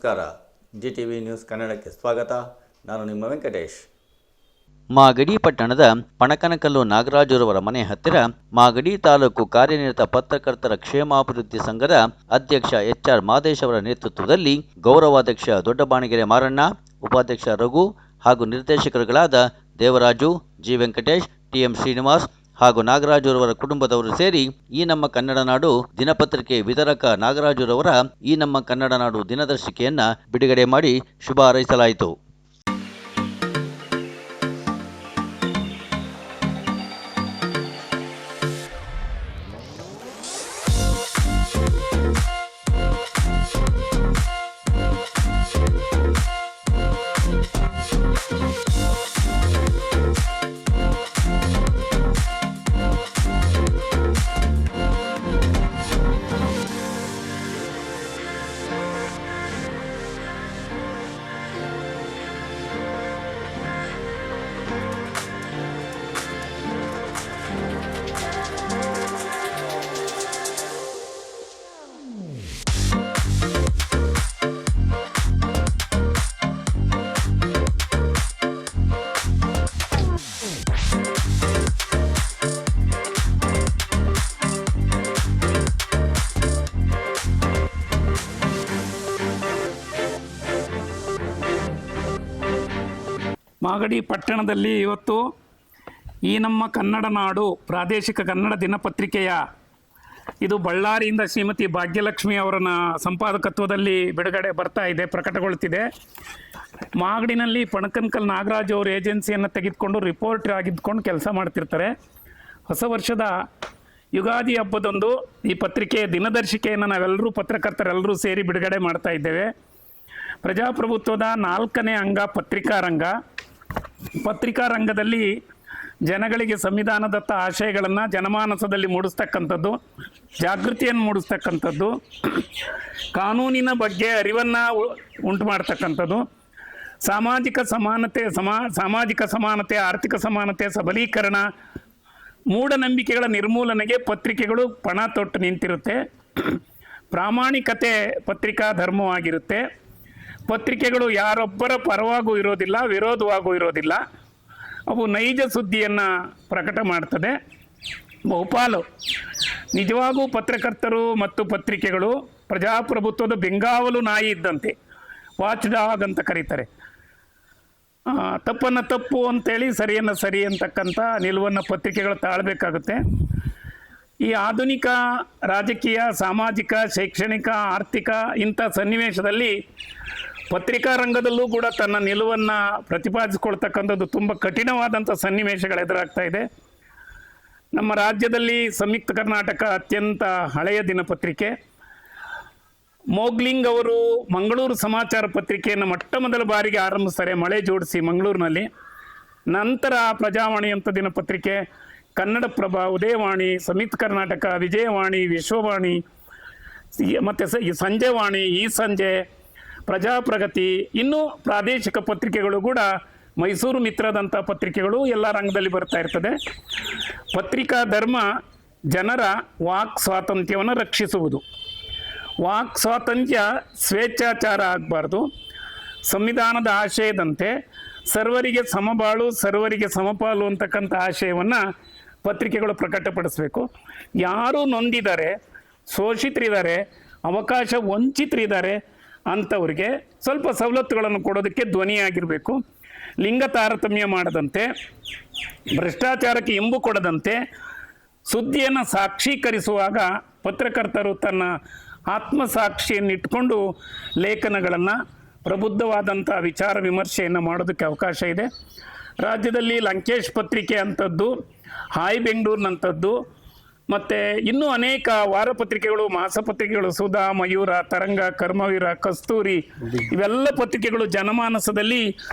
ನಮಸ್ಕಾರ. GTV news ಕನ್ನಡಕ್ಕೆ ಸ್ವಾಗತ. ನಾನು ನಿಮ್ಮ ವೆಂಕಟೇಶ್. ಮಾಗಡಿ ಪಟ್ಟಣದ ಪಣಕನಕಲ್ಲು ನಾಗರಾಜುರವರ ಮನೆ ಹತ್ತಿರ ಮಾಗಡಿ ತಾಲೂಕು ಕಾರ್ಯನಿರತ ಪತ್ರಕರ್ತರ ಕ್ಷೇಮಾಭಿವೃದ್ಧಿ ಸಂಘದ ಅಧ್ಯಕ್ಷ HR ಮಾದೇಶ್ ಅವರ ನೇತೃತ್ವದಲ್ಲಿ ಗೌರವಾಧ್ಯಕ್ಷ ದೊಡ್ಡಬಾಣಗೆರೆ ಮಾರಣ್ಣ, ಉಪಾಧ್ಯಕ್ಷ ರಘು ಹಾಗೂ ನಿರ್ದೇಶಕರುಗಳಾದ ದೇವರಾಜು, G ವೆಂಕಟೇಶ್, TM ಶ್ರೀನಿವಾಸ್ ಹಾಗೂ ನಾಗರಾಜುರವರ ಕುಟುಂಬದವರು ಸೇರಿ ಈ ನಮ್ಮ ಕನ್ನಡ ನಾಡು ದಿನಪತ್ರಿಕೆ ವಿತರಕ ನಾಗರಾಜುರವರ ಈ ನಮ್ಮ ಕನ್ನಡ ನಾಡು ದಿನದರ್ಶಿಕೆಯನ್ನ ಬಿಡುಗಡೆ ಮಾಡಿ ಶುಭ ಹಾರೈಸಲಾಯಿತು. ಮಾಗಡಿ ಪಟ್ಟಣದಲ್ಲಿ ಇವತ್ತು ಈ ನಮ್ಮ ಕನ್ನಡ ನಾಡು ಪ್ರಾದೇಶಿಕ ಕನ್ನಡ ದಿನಪತ್ರಿಕೆಯ ಇದು ಬಳ್ಳಾರಿಯಿಂದ ಶ್ರೀಮತಿ ಭಾಗ್ಯಲಕ್ಷ್ಮಿ ಅವರ ಸಂಪಾದಕತ್ವದಲ್ಲಿ ಬಿಡುಗಡೆ ಬರ್ತಾ ಇದೆ, ಪ್ರಕಟಗೊಳ್ಳುತ್ತಿದೆ. ಮಾಗಡಿನಲ್ಲಿ ಪಣಕನಕಲ್ ನಾಗರಾಜ್ ಅವರು ಏಜೆನ್ಸಿಯನ್ನು ತೆಗೆದುಕೊಂಡು ರಿಪೋರ್ಟರ್ ಆಗಿದ್ದುಕೊಂಡು ಕೆಲಸ ಮಾಡ್ತಿರ್ತಾರೆ. ಹೊಸ ವರ್ಷದ ಯುಗಾದಿ ಹಬ್ಬದಂದು ಈ ಪತ್ರಿಕೆಯ ದಿನದರ್ಶಿಕೆಯನ್ನು ನಾವೆಲ್ಲರೂ ಪತ್ರಕರ್ತರೆಲ್ಲರೂ ಸೇರಿ ಬಿಡುಗಡೆ ಮಾಡ್ತಾ ಇದ್ದೇವೆ. ಪ್ರಜಾಪ್ರಭುತ್ವದ 4ನೇ ಅಂಗ ಪತ್ರಿಕಾ ರಂಗದಲ್ಲಿ ಜನಗಳಿಗೆ ಸಂವಿಧಾನದತ್ತ ಆಶಯಗಳನ್ನು ಜನಮಾನಸದಲ್ಲಿ ಮೂಡಿಸ್ತಕ್ಕಂಥದ್ದು, ಜಾಗೃತಿಯನ್ನು ಮೂಡಿಸ್ತಕ್ಕಂಥದ್ದು, ಕಾನೂನಿನ ಬಗ್ಗೆ ಅರಿವನ್ನು ಉಂಟು ಮಾಡ್ತಕ್ಕಂಥದ್ದು, ಸಾಮಾಜಿಕ ಸಮಾನತೆ, ಆರ್ಥಿಕ ಸಮಾನತೆ, ಸಬಲೀಕರಣ, ಮೂಢನಂಬಿಕೆಗಳ ನಿರ್ಮೂಲನೆಗೆ ಪತ್ರಿಕೆಗಳು ಪಣ ತೊಟ್ಟು ನಿಂತಿರುತ್ತೆ. ಪ್ರಾಮಾಣಿಕತೆ ಪತ್ರಿಕಾ ಧರ್ಮವಾಗಿರುತ್ತೆ. ಪತ್ರಿಕೆಗಳು ಯಾರೊಬ್ಬರ ಪರವಾಗೂ ಇರೋದಿಲ್ಲ, ವಿರೋಧವಾಗೂ ಇರೋದಿಲ್ಲ. ಅವು ನೈಜ ಸುದ್ದಿಯನ್ನು ಪ್ರಕಟ ಮಾಡ್ತದೆ. ಬಹುಪಾಲು ನಿಜವಾಗೂ ಪತ್ರಕರ್ತರು ಮತ್ತು ಪತ್ರಿಕೆಗಳು ಪ್ರಜಾಪ್ರಭುತ್ವದ ಬೆಂಗಾವಲು ನಾಯಿ ಇದ್ದಂತೆ, ವಾಚ್ ಡಾಗ್ ಅಂತ ಕರೀತಾರೆ. ತಪ್ಪನ್ನು ತಪ್ಪು ಅಂತೇಳಿ ಸರಿಯನ್ನು ಸರಿ ಅಂತಕ್ಕಂಥ ನಿಲುವನ್ನು ಪತ್ರಿಕೆಗಳು ತಾಳಬೇಕಾಗುತ್ತೆ. ಈ ಆಧುನಿಕ ರಾಜಕೀಯ, ಸಾಮಾಜಿಕ, ಶೈಕ್ಷಣಿಕ, ಆರ್ಥಿಕ ಇಂಥ ಸನ್ನಿವೇಶದಲ್ಲಿ ಪತ್ರಿಕಾ ರಂಗದಲ್ಲೂ ಕೂಡ ತನ್ನ ನಿಲುವನ್ನು ಪ್ರತಿಪಾದಿಸಿಕೊಳ್ತಕ್ಕಂಥದ್ದು ತುಂಬ ಕಠಿಣವಾದಂಥ ಸನ್ನಿವೇಶಗಳು ಎದುರಾಗ್ತಾ ಇದೆ. ನಮ್ಮ ರಾಜ್ಯದಲ್ಲಿ ಸಂಯುಕ್ತ ಕರ್ನಾಟಕ ಅತ್ಯಂತ ಹಳೆಯ ದಿನಪತ್ರಿಕೆ. ಮೋಗ್ಲಿಂಗ್ ಅವರು ಮಂಗಳೂರು ಸಮಾಚಾರ ಪತ್ರಿಕೆಯನ್ನು ಮೊಟ್ಟ ಬಾರಿಗೆ ಆರಂಭಿಸ್ತಾರೆ, ಮಳೆ ಜೋಡಿಸಿ ಮಂಗಳೂರಿನಲ್ಲಿ. ನಂತರ ಪ್ರಜಾವಾಣಿ ಅಂತ ದಿನಪತ್ರಿಕೆ, ಕನ್ನಡಪ್ರಭ, ಉದಯವಾಣಿ, ಸಂಯುಕ್ತ ಕರ್ನಾಟಕ, ವಿಜಯವಾಣಿ, ವಿಶ್ವವಾಣಿ, ಮತ್ತು ಸಂಜೆವಾಣಿ, ಈ ಸಂಜೆ, ಪ್ರಜಾಪ್ರಗತಿ, ಇನ್ನೂ ಪ್ರಾದೇಶಿಕ ಪತ್ರಿಕೆಗಳು ಕೂಡ ಮೈಸೂರು ಮಿತ್ರದಂಥ ಪತ್ರಿಕೆಗಳು ಎಲ್ಲ ರಂಗದಲ್ಲಿ ಬರ್ತಾ ಇರ್ತದೆ. ಪತ್ರಿಕಾ ಧರ್ಮ ಜನರ ವಾಕ್ ಸ್ವಾತಂತ್ರ್ಯವನ್ನು ರಕ್ಷಿಸುವುದು. ವಾಕ್ ಸ್ವಾತಂತ್ರ್ಯ ಸ್ವೇಚ್ಛಾಚಾರ ಆಗಬಾರ್ದು. ಸಂವಿಧಾನದ ಆಶಯದಂತೆ ಸರ್ವರಿಗೆ ಸಮಬಾಳು, ಸರ್ವರಿಗೆ ಸಮಪಾಲು ಅಂತಕ್ಕಂಥ ಆಶಯವನ್ನು ಪತ್ರಿಕೆಗಳು ಪ್ರಕಟಪಡಿಸಬೇಕು. ಯಾರು ನೊಂದಿದ್ದಾರೆ, ಶೋಷಿತರಿದ್ದಾರೆ, ಅವಕಾಶ ವಂಚಿತರಿದ್ದಾರೆ ಅಂಥವ್ರಿಗೆ ಸ್ವಲ್ಪ ಸವಲತ್ತುಗಳನ್ನು ಕೊಡೋದಕ್ಕೆ ಧ್ವನಿಯಾಗಿರಬೇಕು. ಲಿಂಗ ತಾರತಮ್ಯ ಮಾಡದಂತೆ, ಭ್ರಷ್ಟಾಚಾರಕ್ಕೆ ಇಂಬು ಕೊಡದಂತೆ, ಸುದ್ದಿಯನ್ನು ಸಾಕ್ಷೀಕರಿಸುವಾಗ ಪತ್ರಕರ್ತರು ತನ್ನ ಆತ್ಮಸಾಕ್ಷಿಯನ್ನಿಟ್ಕೊಂಡು ಲೇಖನಗಳನ್ನು, ಪ್ರಬುದ್ಧವಾದಂಥ ವಿಚಾರ ವಿಮರ್ಶೆಯನ್ನು ಮಾಡೋದಕ್ಕೆ ಅವಕಾಶ ಇದೆ. ರಾಜ್ಯದಲ್ಲಿ ಲಂಕೇಶ್ ಪತ್ರಿಕೆ ಅಂಥದ್ದು, ಹಾಯ್ ಬೆಂಗಳೂರಿನಂಥದ್ದು, ಮತ್ತು ಇನ್ನೂ ಅನೇಕ ವಾರಪತ್ರಿಕೆಗಳು, ಮಾಸಪತ್ರಿಕೆಗಳು, ಸುಧಾ, ಮಯೂರ, ತರಂಗ, ಕರ್ಮವೀರ, ಕಸ್ತೂರಿ, ಇವೆಲ್ಲ ಪತ್ರಿಕೆಗಳು ಜನಮಾನಸದಲ್ಲಿ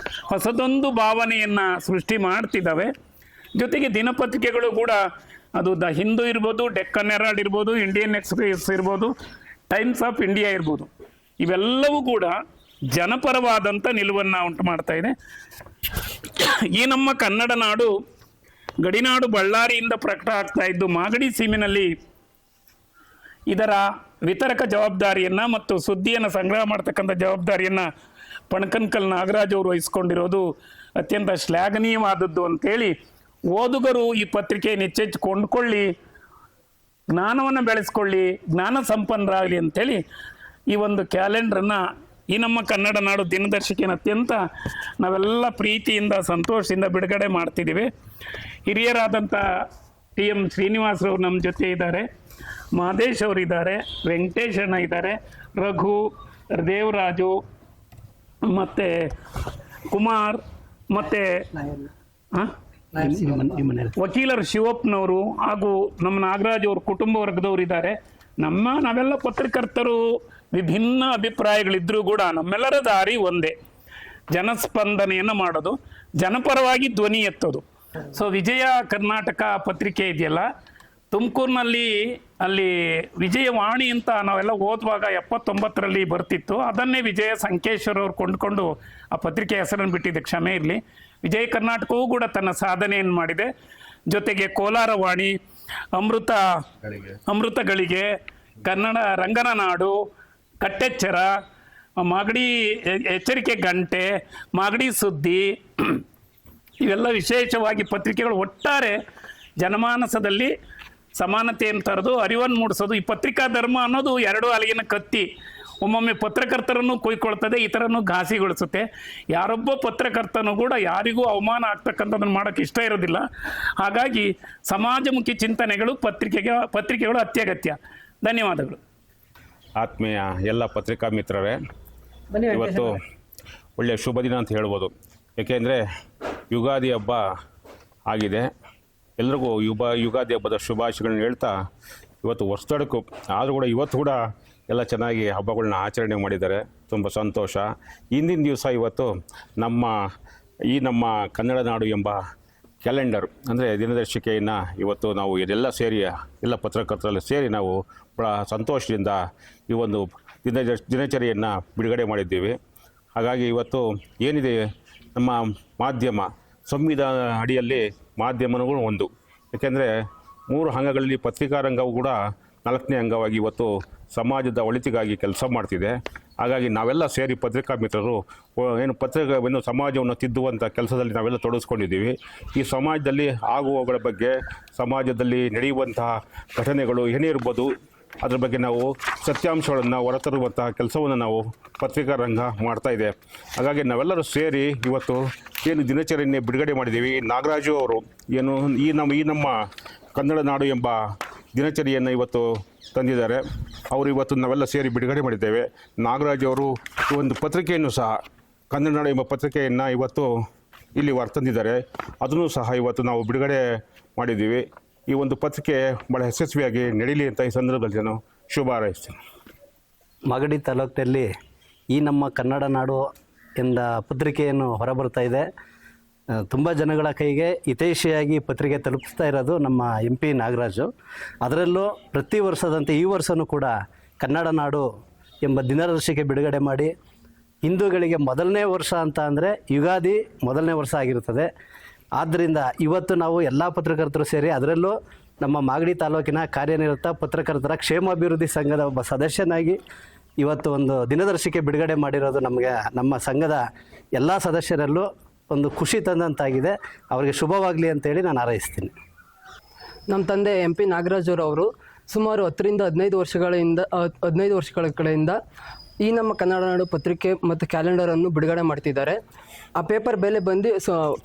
ಹೊಸದೊಂದು ಭಾವನೆಯನ್ನು ಸೃಷ್ಟಿ ಮಾಡ್ತಿದ್ದಾವೆ. ಜೊತೆಗೆ ದಿನಪತ್ರಿಕೆಗಳು ಕೂಡ, ಅದು ದ ಹಿಂದೂ ಇರ್ಬೋದು, ಡೆಕ್ಕನ್ ಹೆರಾಲ್ಡ್ ಇರ್ಬೋದು, ಇಂಡಿಯನ್ ಎಕ್ಸ್ಪ್ರೆಸ್ ಇರ್ಬೋದು, ಟೈಮ್ಸ್ ಆಫ್ ಇಂಡಿಯಾ ಇರ್ಬೋದು, ಇವೆಲ್ಲವೂ ಕೂಡ ಜನಪರವಾದಂಥ ನಿಲುವನ್ನು ಉಂಟು ಮಾಡ್ತಾ ಇದೆ. ಈ ನಮ್ಮ ಕನ್ನಡ ನಾಡು ಗಡಿನಾಡು ಬಳ್ಳಾರಿಯಿಂದ ಪ್ರಕಟ ಆಗ್ತಾ ಇದ್ದು ಮಾಗಡಿ ಸೀಮೆನಲ್ಲಿ ಇದರ ವಿತರಕ ಜವಾಬ್ದಾರಿಯನ್ನು ಮತ್ತು ಸುದ್ದಿಯನ್ನು ಸಂಗ್ರಹ ಮಾಡ್ತಕ್ಕಂಥ ಜವಾಬ್ದಾರಿಯನ್ನು ಪಣಕನ್ಕಲ್ ನಾಗರಾಜ್ ಅವರು ವಹಿಸ್ಕೊಂಡಿರೋದು ಅತ್ಯಂತ ಶ್ಲಾಘನೀಯವಾದದ್ದು ಅಂತೇಳಿ ಓದುಗರು ಈ ಪತ್ರಿಕೆಯನ್ನು ಹೆಚ್ಚೆಚ್ಚು ಕೊಂಡ್ಕೊಳ್ಳಿ, ಜ್ಞಾನವನ್ನು ಬೆಳೆಸ್ಕೊಳ್ಳಿ, ಜ್ಞಾನ ಸಂಪನ್ನರಾಗಲಿ ಅಂತೇಳಿ ಈ ಒಂದು ಕ್ಯಾಲೆಂಡ್ರನ್ನು ಈ ನಮ್ಮ ಕನ್ನಡ ನಾಡು ದಿನದರ್ಶಿಕೆಯನ್ನು ಅತ್ಯಂತ ನಾವೆಲ್ಲ ಪ್ರೀತಿಯಿಂದ ಸಂತೋಷದಿಂದ ಬಿಡುಗಡೆ ಮಾಡ್ತಿದ್ದೀವಿ. ಹಿರಿಯರಾದಂಥ TM ಶ್ರೀನಿವಾಸರವರು ನಮ್ಮ ಜೊತೆ ಇದ್ದಾರೆ, ಮಹದೇಶ್ ಅವರು ಇದ್ದಾರೆ, ವೆಂಕಟೇಶ್ ಅಣ್ಣ ಇದ್ದಾರೆ, ರಘು, ದೇವರಾಜು ಮತ್ತು ಕುಮಾರ್ ಮತ್ತು ವಕೀಲರು ಶಿವಪ್ಪನವರು ಹಾಗೂ ನಮ್ಮ ನಾಗರಾಜ್ ಅವ್ರ ಕುಟುಂಬ ವರ್ಗದವರು ಇದ್ದಾರೆ. ನಾವೆಲ್ಲ ಪತ್ರಕರ್ತರು ವಿಭಿನ್ನ ಅಭಿಪ್ರಾಯಗಳಿದ್ರೂ ಕೂಡ ನಮ್ಮೆಲ್ಲರ ದಾರಿ ಒಂದೇ, ಜನಸ್ಪಂದನೆಯನ್ನು ಮಾಡೋದು, ಜನಪರವಾಗಿ ಧ್ವನಿ ಎತ್ತೋದು. ಸೊ ವಿಜಯ ಕರ್ನಾಟಕ ಪತ್ರಿಕೆ ಇದೆಯಲ್ಲ, ತುಮಕೂರಿನಲ್ಲಿ ಅಲ್ಲಿ ವಿಜಯವಾಣಿ ಅಂತ ನಾವೆಲ್ಲ ಓದುವಾಗ 79ರಲ್ಲಿ ಬರ್ತಿತ್ತು. ಅದನ್ನೇ ವಿಜಯ ಸಂಕೇಶ್ವರ್ ಅವರು ಕೊಂಡ್ಕೊಂಡು ಆ ಪತ್ರಿಕೆ ಹೆಸರನ್ನು ಬಿಟ್ಟಿದೆ, ಕ್ಷಮೆ ಇರಲಿ. ವಿಜಯ ಕರ್ನಾಟಕವೂ ಕೂಡ ತನ್ನ ಸಾಧನೆಯನ್ನು ಮಾಡಿದೆ. ಜೊತೆಗೆ ಕೋಲಾರ ವಾಣಿ, ಅಮೃತಗಳಿಗೆ, ಕನ್ನಡ ರಂಗನ ನಾಡು, ಕಟ್ಟೆಚ್ಚರ, ಮಾಗಡಿ ಎಚ್ಚರಿಕೆ ಗಂಟೆ, ಮಾಗಡಿ ಸುದ್ದಿ, ಇವೆಲ್ಲ ವಿಶೇಷವಾಗಿ ಪತ್ರಿಕೆಗಳು ಒಟ್ಟಾರೆ ಜನಮಾನಸದಲ್ಲಿ ಸಮಾನತೆಯನ್ನು ತರೋದು, ಅರಿವನ್ನು ಮೂಡಿಸೋದು. ಈ ಪತ್ರಿಕಾ ಧರ್ಮ ಅನ್ನೋದು ಎರಡು ಅಲಗಿನ ಕತ್ತಿ, ಒಮ್ಮೊಮ್ಮೆ ಪತ್ರಕರ್ತರನ್ನು ಕೊಯ್ಕೊಳ್ತದೆ, ಇತರನ್ನು ಘಾಸಿಗೊಳಿಸುತ್ತೆ. ಯಾರೊಬ್ಬ ಪತ್ರಕರ್ತನೂ ಕೂಡ ಯಾರಿಗೂ ಅವಮಾನ ಆಗ್ತಕ್ಕಂಥದ್ದನ್ನು ಮಾಡೋಕ್ಕೆ ಇಷ್ಟ ಇರೋದಿಲ್ಲ. ಹಾಗಾಗಿ ಸಮಾಜಮುಖಿ ಚಿಂತನೆಗಳು ಪತ್ರಿಕೆಗಳು ಅತ್ಯಗತ್ಯ. ಧನ್ಯವಾದಗಳು. ಆತ್ಮೀಯ ಎಲ್ಲ ಪತ್ರಿಕಾ ಮಿತ್ರರೇ, ಇವತ್ತು ಒಳ್ಳೆಯ ಶುಭ ದಿನ ಅಂತ ಹೇಳ್ಬೋದು. ಏಕೆಂದರೆ ಯುಗಾದಿ ಹಬ್ಬ ಆಗಿದೆ. ಎಲ್ರಿಗೂ ಯುಗಾದಿ ಹಬ್ಬದ ಶುಭಾಶಯಗಳನ್ನ ಹೇಳ್ತಾ, ಇವತ್ತು ವರ್ಷದಡಕು ಆದರೂ ಕೂಡ ಇವತ್ತು ಕೂಡ ಎಲ್ಲ ಚೆನ್ನಾಗಿ ಹಬ್ಬಗಳನ್ನ ಆಚರಣೆ ಮಾಡಿದ್ದಾರೆ. ತುಂಬ ಸಂತೋಷ. ಹಿಂದಿನ ದಿವಸ ಇವತ್ತು ನಮ್ಮ ಕನ್ನಡ ನಾಡು ಎಂಬ ಕ್ಯಾಲೆಂಡರ್ ಅಂದರೆ ದಿನದರ್ಶಿಕೆಯನ್ನು ಇವತ್ತು ನಾವು ಇದೆಲ್ಲ ಸೇರಿ, ಎಲ್ಲ ಪತ್ರಕರ್ತರಲ್ಲಿ ಸೇರಿ ನಾವು ಭಾಳ ಸಂತೋಷದಿಂದ ಈ ಒಂದು ದಿನಚರಿಯನ್ನು ಬಿಡುಗಡೆ ಮಾಡಿದ್ದೀವಿ. ಹಾಗಾಗಿ ಇವತ್ತು ಏನಿದೆ ನಮ್ಮ ಮಾಧ್ಯಮ ಸಂವಿಧಾನ ಅಡಿಯಲ್ಲಿ ಮಾಧ್ಯಮಗಳು ಒಂದು, ಏಕೆಂದರೆ 3 ಅಂಗಗಳಲ್ಲಿ ಪತ್ರಿಕಾ ರಂಗವು ಕೂಡ 4ನೇ ಅಂಗವಾಗಿ ಇವತ್ತು ಸಮಾಜದ ಒಳಿತಿಗಾಗಿ ಕೆಲಸ ಮಾಡ್ತಿದೆ. ಹಾಗಾಗಿ ನಾವೆಲ್ಲ ಸೇರಿ ಪತ್ರಿಕಾ ಮಿತ್ರರು ಪತ್ರಿಕೆಯನ್ನು ಸಮಾಜವನ್ನು ತಿದ್ದುವಂಥ ಕೆಲಸದಲ್ಲಿ ನಾವೆಲ್ಲ ತೊಡಗಿಸ್ಕೊಂಡಿದ್ದೀವಿ. ಈ ಸಮಾಜದಲ್ಲಿ ಆಗುವವುಗಳ ಬಗ್ಗೆ, ಸಮಾಜದಲ್ಲಿ ನಡೆಯುವಂತಹ ಘಟನೆಗಳು ಏನೇ ಇರ್ಬೋದು ಅದ್ರ ಬಗ್ಗೆ ನಾವು ಸತ್ಯಾಂಶಗಳನ್ನು ಹೊರತರುವಂತಹ ಕೆಲಸವನ್ನು ನಾವು ಪತ್ರಿಕಾ ರಂಗ ಮಾಡ್ತಾ ಇದೆ. ಹಾಗಾಗಿ ನಾವೆಲ್ಲರೂ ಸೇರಿ ಇವತ್ತು ಏನು ದಿನಚರಿಯನ್ನು ಬಿಡುಗಡೆ ಮಾಡಿದ್ದೀವಿ. ನಾಗರಾಜು ಅವರು ಈ ನಮ್ಮ ಕನ್ನಡ ನಾಡು ಎಂಬ ದಿನಚರಿಯನ್ನು ಇವತ್ತು ತಂದಿದ್ದಾರೆ. ಅವರು ಇವತ್ತು ನಾವೆಲ್ಲ ಸೇರಿ ಬಿಡುಗಡೆ ಮಾಡಿದ್ದೇವೆ. ನಾಗರಾಜ್ ಅವರು ಈ ಒಂದು ಪತ್ರಿಕೆಯನ್ನು ಸಹ, ಕನ್ನಡ ನಾಡು ಎಂಬ ಪತ್ರಿಕೆಯನ್ನು ಇವತ್ತು ಇಲ್ಲಿ ತಂದಿದ್ದಾರೆ. ಅದನ್ನು ಸಹ ಇವತ್ತು ನಾವು ಬಿಡುಗಡೆ ಮಾಡಿದ್ದೀವಿ. ಈ ಒಂದು ಪತ್ರಿಕೆ ಭಾಳ ಯಶಸ್ವಿಯಾಗಿ ನಡೀಲಿ ಅಂತ ಈ ಸಂದರ್ಭದಲ್ಲಿ ನಾನು ಶುಭ ಹಾರೈಸ್ತೀನಿ. ಮಾಗಡಿ ತಾಲೂಕಿನಲ್ಲಿ ಈ ನಮ್ಮ ಕನ್ನಡ ನಾಡು ಎಂದ ಪತ್ರಿಕೆಯನ್ನು ಹೊರಬರ್ತಾ ಇದೆ. ತುಂಬ ಜನಗಳ ಕೈಗೆ ಹಿತೈಷಿಯಾಗಿ ಪತ್ರಿಕೆ ತಲುಪಿಸ್ತಾ ಇರೋದು ನಮ್ಮ MP ನಾಗರಾಜು. ಅದರಲ್ಲೂ ಪ್ರತಿ ವರ್ಷದಂತೆ ಈ ವರ್ಷವೂ ಕೂಡ ಕನ್ನಡ ನಾಡು ಎಂಬ ದಿನದರ್ಶಿಕೆ ಬಿಡುಗಡೆ ಮಾಡಿ, ಹಿಂದೂಗಳಿಗೆ ಮೊದಲನೇ ವರ್ಷ ಅಂತ ಅಂದರೆ ಯುಗಾದಿ ಮೊದಲನೇ ವರ್ಷ ಆಗಿರುತ್ತದೆ. ಆದ್ದರಿಂದ ಇವತ್ತು ನಾವು ಎಲ್ಲ ಪತ್ರಕರ್ತರು ಸೇರಿ, ಅದರಲ್ಲೂ ನಮ್ಮ ಮಾಗಡಿ ತಾಲೂಕಿನ ಕಾರ್ಯನಿರತ ಪತ್ರಕರ್ತರ ಕ್ಷೇಮಾಭಿವೃದ್ಧಿ ಸಂಘದ ಒಬ್ಬ ಸದಸ್ಯನಾಗಿ ಇವತ್ತು ಒಂದು ದಿನದರ್ಶಿಕೆ ಬಿಡುಗಡೆ ಮಾಡಿರೋದು ನಮಗೆ, ನಮ್ಮ ಸಂಘದ ಎಲ್ಲ ಸದಸ್ಯರಲ್ಲೂ ಒಂದು ಖುಷಿ ತಂದಂತಾಗಿದೆ. ಅವರಿಗೆ ಶುಭವಾಗಲಿ ಅಂತೇಳಿ ನಾನು ಹಾರೈಸ್ತೀನಿ. ನಮ್ಮ ತಂದೆ MP ನಾಗರಾಜ್ ಅವರು ಸುಮಾರು 10ರಿಂದ 15 ವರ್ಷಗಳ ಕಡೆಯಿಂದ ಈ ನಮ್ಮ ಕನ್ನಡ ನಾಡು ಪತ್ರಿಕೆ ಮತ್ತು ಕ್ಯಾಲೆಂಡರನ್ನು ಬಿಡುಗಡೆ ಮಾಡ್ತಿದ್ದಾರೆ. ಆ ಪೇಪರ್ ಬೆಲೆ ಬಂದು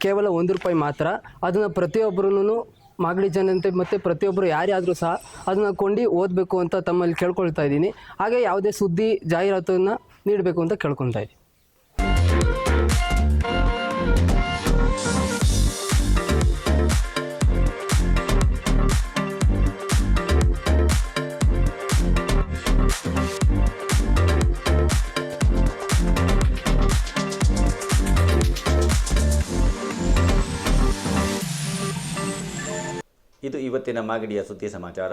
ಕೇವಲ ₹1 ಮಾತ್ರ. ಅದನ್ನು ಪ್ರತಿಯೊಬ್ಬರೂ ಮಾಗಡಿ ಜನತೆ ಮತ್ತು ಪ್ರತಿಯೊಬ್ಬರು ಯಾರ್ಯಾದರೂ ಸಹ ಅದನ್ನು ಕೊಂಡು ಓದಬೇಕು ಅಂತ ತಮ್ಮಲ್ಲಿ ಕೇಳ್ಕೊಳ್ತಾ ಇದ್ದೀನಿ. ಹಾಗೆ ಯಾವುದೇ ಸುದ್ದಿ ಜಾಹೀರಾತನ್ನು ನೀಡಬೇಕು ಅಂತ ಕೇಳ್ಕೊತಾ ಇದ್ದೀನಿ. ಇದು ಇವತ್ತಿನ ಮಾಗಡಿಯ ಸುದ್ದಿ ಸಮಾಚಾರ.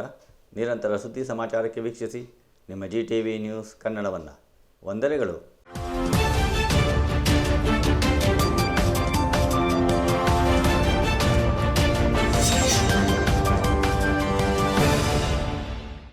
ನಿರಂತರ ಸುದ್ದಿ ಸಮಾಚಾರಕ್ಕೆ ವೀಕ್ಷಿಸಿ ನಿಮ್ಮ GTV ನ್ಯೂಸ್ ಕನ್ನಡವನ್ನು. ವಂದನೆಗಳು.